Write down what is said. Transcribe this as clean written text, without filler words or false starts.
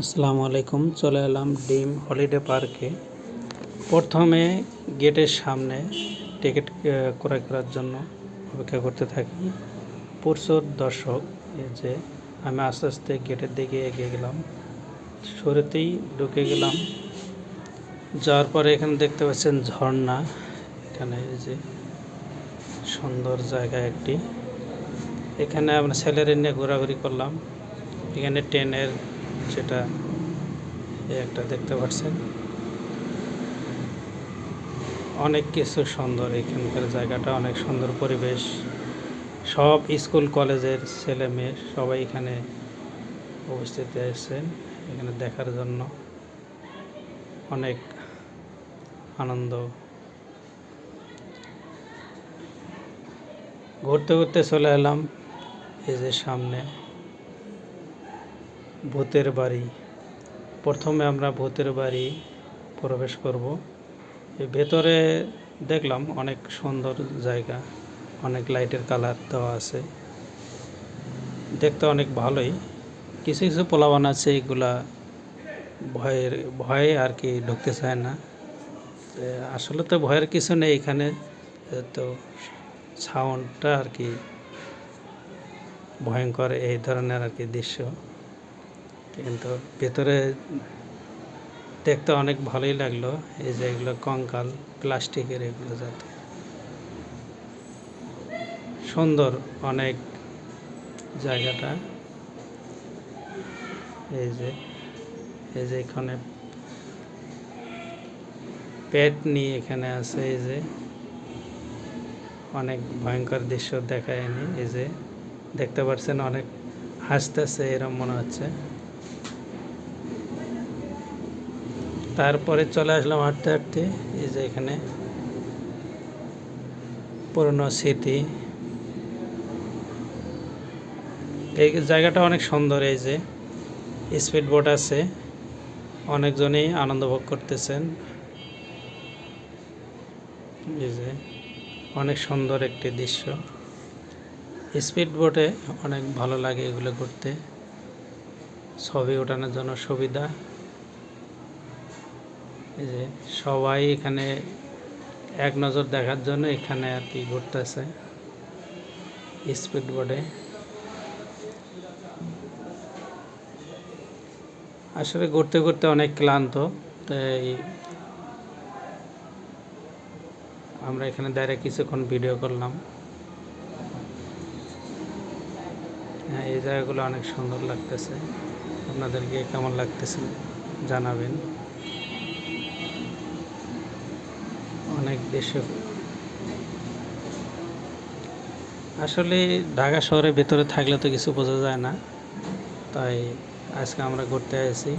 আসসালামু আলাইকুম। চলে এলাম ডিম হলিডে পার্কে। প্রথমে গেটের সামনে টিকিট ক্রয় করার জন্য অপেক্ষা করতে থাকি। প্রচুর দর্শক। এই যে আমি আস্তে আস্তে গেটের দিকে এগিয়ে গেলাম, শুরুতেই ঢুকে গেলাম। যাওয়ার পরে এখানে দেখতে পাচ্ছেন ঝর্ণা। এখানে এই যে সুন্দর জায়গা একটি। এখানে আমরা ছেলেরা নিয়ে ঘোরাঘুরি করলাম। এখানে ট্রেনের যেটা একটা দেখতে পাচ্ছেন, অনেক কিছু সুন্দর। এখানকার জায়গাটা অনেক সুন্দর, পরিবেশ। সব স্কুল কলেজের ছেলে মেয়ে সবাই এখানে উপস্থিত হয়েছেন এখানে দেখার জন্য। অনেক আনন্দ। ঘুরতে ঘুরতে চলে এলাম এই যে সামনে ভূতের বাড়ি। প্রথমে আমরা ভূতের বাড়ি প্রবেশ করব। এই ভেতরে দেখলাম অনেক সুন্দর জায়গা, অনেক লাইটের কালার দেওয়া আছে, দেখতে অনেক ভালোই। কিছু কিছু পোলাবান আছে, এগুলা ভয়ে আর কি ঢুকতে চায় না। আসলে তো ভয়ের কিছু নেই এখানে, তো সাউন্ডটা আর কি ভয়ঙ্কর, এই ধরনের আর কি দৃশ্য। কিন্তু ভেতরে দেখতে অনেক ভালোই লাগলো। এই যে এগুলো কঙ্কাল, প্লাস্টিকের, এগুলো যাতে সুন্দর অনেক জায়গাটা। এই যে এখানে পেট নিয়ে এখানে আছে। এই যে অনেক ভয়ঙ্কর দৃশ্য দেখায়নি। এই যে দেখতে পাচ্ছেন অনেক হাসতেছে, এরকম মনে হচ্ছে। তারপরে চলে আসলাম হাঁটতে হাঁটতে। এই যে এখানে পুরনো স্মৃতি। এই জায়গাটা অনেক সুন্দর। এই যে স্পিড বোট আছে, অনেকজনই আনন্দ ভোগ করতেছেন। এই যে অনেক সুন্দর একটি দৃশ্য। স্পিড বোটে অনেক ভালো লাগে এগুলো করতে, ছবি ওঠানোর জন্য সুবিধা। এই যে সবাই এখানে এক নজর দেখার জন্য এখানে আর কি ঘুরতেছে স্পিড বোটে। আসলে ঘুরতে ঘুরতে অনেক ক্লান্ত, তাই আমরা এখানে দাঁড়িয়ে কিছুক্ষণ ভিডিও করলাম। হ্যাঁ, এই জায়গাগুলো অনেক সুন্দর লাগতেছে। আপনাদেরকে কেমন লাগতেছে জানাবেন। অনেক দেশে আসলে ঢাকা শহরের ভেতরে থাকলে তো কিছু বোঝা যায় না, তাই আজকে আমরা ঘুরতে আসি।